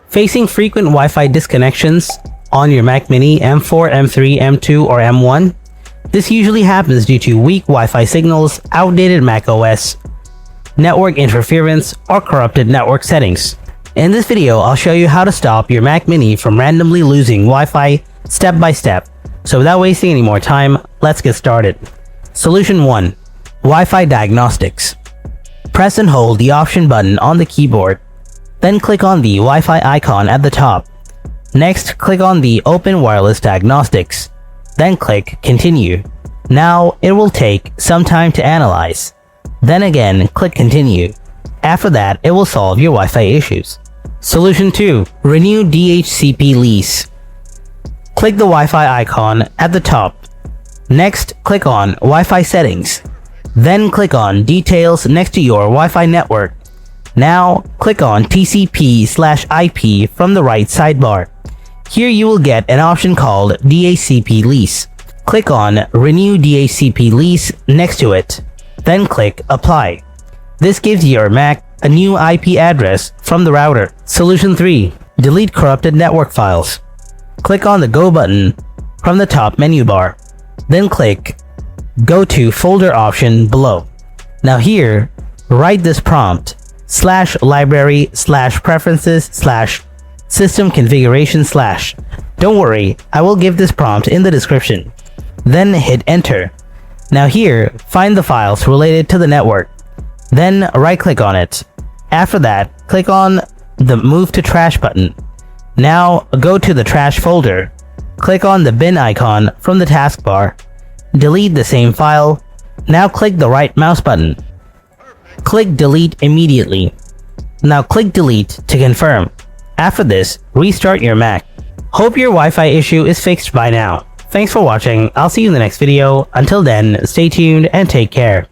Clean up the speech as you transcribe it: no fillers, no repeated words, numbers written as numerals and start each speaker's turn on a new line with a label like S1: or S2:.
S1: Facing frequent Wi-Fi disconnections on your Mac Mini M4, M3, M2, or M1? This usually happens due to weak Wi-Fi signals, outdated macOS, network interference, or corrupted network settings. In this video, I'll show you how to stop your Mac Mini from randomly losing Wi-Fi step by step. So without wasting any more time, let's get started. Solution 1. Wi-Fi diagnostics. Press and hold the option button on the keyboard. Then click on the Wi-Fi icon at the top. Next, click on the Open Wireless Diagnostics. Then click Continue. Now, it will take some time to analyze. Then again, click Continue. After that, it will solve your Wi-Fi issues. Solution 2. Renew DHCP lease. Click the Wi-Fi icon at the top. Next, click on Wi-Fi settings. Then click on Details next to your Wi-Fi network. Now, click on TCP/IP from the right sidebar. Here you will get an option called DHCP lease. Click on Renew DHCP lease next to it. Then click Apply. This gives your Mac a new IP address from the router. Solution 3. Delete corrupted network files. Click on the Go button from the top menu bar. Then click Go to Folder option below. Now here, write this prompt: /library/preferences/systemconfiguration/. Don't worry, I will give this prompt in the description. Then hit enter. Now here, find the files related to the network. Then right-click on it. After that, click on the Move to Trash button. Now go to the trash folder. Click on the bin icon from the taskbar. Delete the same file. Now click the right mouse button. Click Delete immediately. Now click Delete to confirm. After this, restart your Mac. Hope your Wi-Fi issue is fixed by now. Thanks for watching. I'll see you in the next video. Until then, stay tuned and take care.